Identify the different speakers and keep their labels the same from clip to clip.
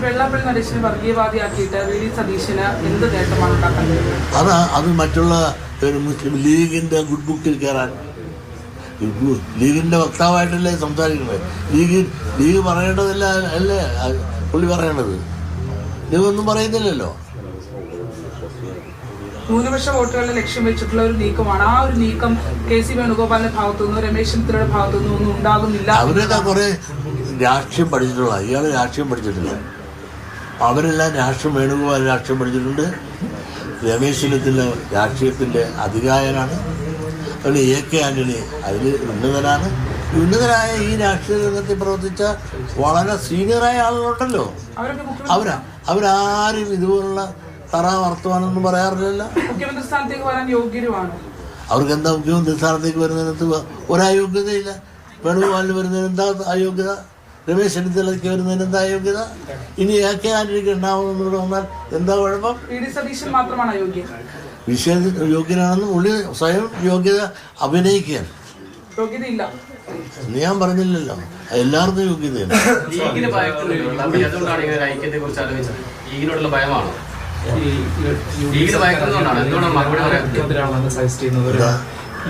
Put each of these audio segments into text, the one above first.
Speaker 1: Vellappally നടേശനെ വർഗീയവാദിയാക്കിയിട്ട് VD. സതീശന് എന്ത് നേട്ടമാണ് ഉണ്ടാക്കുന്നത്?
Speaker 2: അത് മറ്റുള്ള മുസ്ലിം ലീഗിന്റെ ഗുഡ് ബുക്കിൽ കയറാൻ, ലീഗിന്റെ വക്താവായിട്ടല്ലേ സംസാരിക്കുന്നത്. ലീഗ് പറയേണ്ടതല്ല അല്ലേ പുള്ളി പറയേണ്ടത്? ലീഗ് ഒന്നും പറയുന്നില്ലല്ലോ.
Speaker 1: ന്യൂനപക്ഷ വോട്ടുകളുടെ ലക്ഷ്യം വെച്ചിട്ടുള്ള ഒരു നീക്കമാണ്. ആ ഒരു നീക്കം കെ.സി. വേണുഗോപാലിന്റെ ഭാഗത്തുനിന്നോ രമേശ് ചെന്നിത്തലയുടെ ഭാഗത്തുനിന്നോ ഒന്നും ഉണ്ടാകുന്നില്ല.
Speaker 2: അവരൊക്കെ കുറെ രാഷ്ട്രീയം പഠിച്ചിട്ടുള്ള, ഇയാൾ രാഷ്ട്രീയം പഠിച്ചിട്ടില്ല. അവരെല്ലാം വേണുഗോപാൽ രാഷ്ട്രീയം പഠിച്ചിട്ടുണ്ട്. രമേശ് ചെന്നിത്തല രാഷ്ട്രീയത്തിന്റെ അധികായനാണ്. അതുപോലെ A.K. ആന്റണി അതിൽ ഉന്നതനാണ്. ഉന്നതരായ ഈ രാഷ്ട്രീയ രംഗത്തിൽ പ്രവർത്തിച്ച വളരെ സീനിയറായ ആളുകളുണ്ടല്ലോ. അവരാരും ഇതുപോലുള്ള വർത്തമാനമൊന്നും പറയാറില്ലല്ലോ.
Speaker 1: മുഖ്യമന്ത്രി സ്ഥാനത്തേക്ക് വരാൻ യോഗ്യരുമാണ്.
Speaker 2: അവർക്ക് എന്താ മുഖ്യമന്ത്രി സ്ഥാനത്തേക്ക് വരുന്നതിനകത്ത് ഒരയോഗ്യതയില്ല. വേണുഗോപാലിന് വരുന്നതിന് എന്താ അയോഗ്യത? രമേശ് ചെന്നിത്തലയ്ക്ക് വരുന്നതിന് എന്താ അയോഗ്യത? ഇനി A.K. ആന്റണിക്ക് ഉണ്ടാവുന്നതോടെ വന്നാൽ എന്താ കുഴപ്പം?
Speaker 1: വി.ഡി. സതീശൻ മാത്രമാണ് അയോഗ്യൻ.
Speaker 2: യോഗ്യനാണെന്ന് പുള്ളി സ്വയം യോഗ്യത അഭിനയിക്കുകയാണ്.
Speaker 1: യോഗ്യതയില്ല
Speaker 2: ഞാൻ പറഞ്ഞില്ലല്ലോ, എല്ലാവർക്കും യോഗ്യതയാണ്.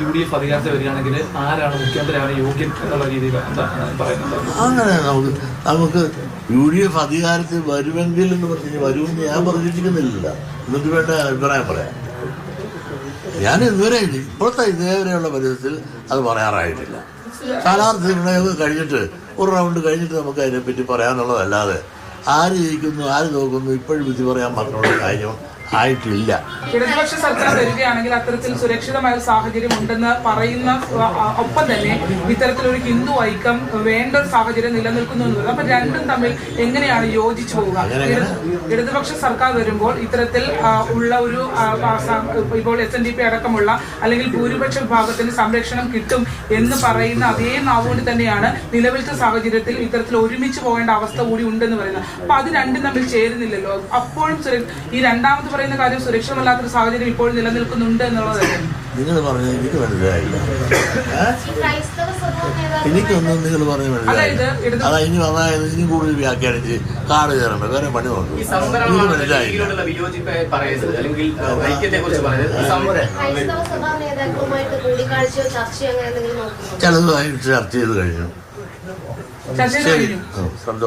Speaker 3: UDF അധികാരത്തിൽ വരികയാണെങ്കിൽ ആരാണ് മുഖ്യമന്ത്രിയാണ് യോഗ്യൻ എന്നുള്ള രീതിയിൽ പറയുന്നത്?
Speaker 2: അങ്ങനെ നമുക്ക് UDF അധികാരത്തിൽ വരുമെങ്കിൽ എന്ന് പറഞ്ഞ് വരുമെന്ന് ഞാൻ പ്രതീക്ഷിക്കുന്നില്ല. എന്നിട്ട് വേണ്ട അഭിപ്രായം പറയാം. ഞാൻ ഇതുവരെ ഇപ്പോഴത്തെ ഇതേവരെയുള്ള പരിസ്ഥിതിയിൽ അത് പറയാറായിട്ടില്ല. സ്ഥാനാർത്ഥി നിർണയമൊക്കെ കഴിഞ്ഞിട്ട് ഒരു റൗണ്ട് കഴിഞ്ഞിട്ട് നമുക്ക് അതിനെപ്പറ്റി പറയാനുള്ളതല്ലാതെ ആര് ജയിക്കുന്നു ആര് നോക്കുന്നു ഇപ്പോഴും വിധി പറയാൻ മാത്രമുള്ള കാര്യം ആയിട്ടില്ല.
Speaker 1: ഇടതുപക്ഷ സർക്കാർ വരികയാണെങ്കിൽ അത്തരത്തിൽ സുരക്ഷിതമായ സാഹചര്യം ഉണ്ടെന്ന് പറയുന്ന ഒപ്പം തന്നെ ഇത്തരത്തിലൊരു ഹിന്ദു ഐക്യം വേണ്ട ഒരു സാഹചര്യം നിലനിൽക്കുന്നു എന്നത്. അപ്പൊ രണ്ടും തമ്മിൽ എങ്ങനെയാണ് യോജിച്ചു പോവുക? ഇടതുപക്ഷ സർക്കാർ വരുമ്പോൾ ഇത്തരത്തിൽ ഉള്ള ഒരു ഇപ്പോൾ SNDP അടക്കമുള്ള അല്ലെങ്കിൽ ഭൂരിപക്ഷ വിഭാഗത്തിന് സംരക്ഷണം കിട്ടും എന്ന് പറയുന്ന അതേ നാവുകൊണ്ട് തന്നെയാണ് നിലവിലത്തെ സാഹചര്യത്തിൽ ഇത്തരത്തിൽ ഒരുമിച്ച് പോകേണ്ട അവസ്ഥ കൂടി ഉണ്ടെന്ന് പറയുന്നത്. അപ്പൊ അത് രണ്ടും തമ്മിൽ ചേരുന്നില്ലല്ലോ. അപ്പോഴും ഈ രണ്ടാമത് പറയുന്ന കാര്യം സുരക്ഷിതമല്ലാത്തൊരു സാഹചര്യം ഇപ്പോൾ നിലനിൽക്കുന്നുണ്ട് എന്നുള്ളതല്ലേ?
Speaker 2: നിങ്ങൾ പറഞ്ഞത് എനിക്ക് മനസ്സിലായില്ല. എനിക്കൊന്നും നിങ്ങൾ പറഞ്ഞത് മനസ്സിലായില്ല. അതായത് ഇനി കൂടുതൽ വ്യാഖ്യാനിച്ച് കാട് കയറണ്ട, വേറെ പണി നോക്കും. എനിക്ക് മനസ്സിലായില്ല. ചിലതുമായിട്ട് ചർച്ച ചെയ്ത് കഴിഞ്ഞു. ശരി, സന്തോഷം.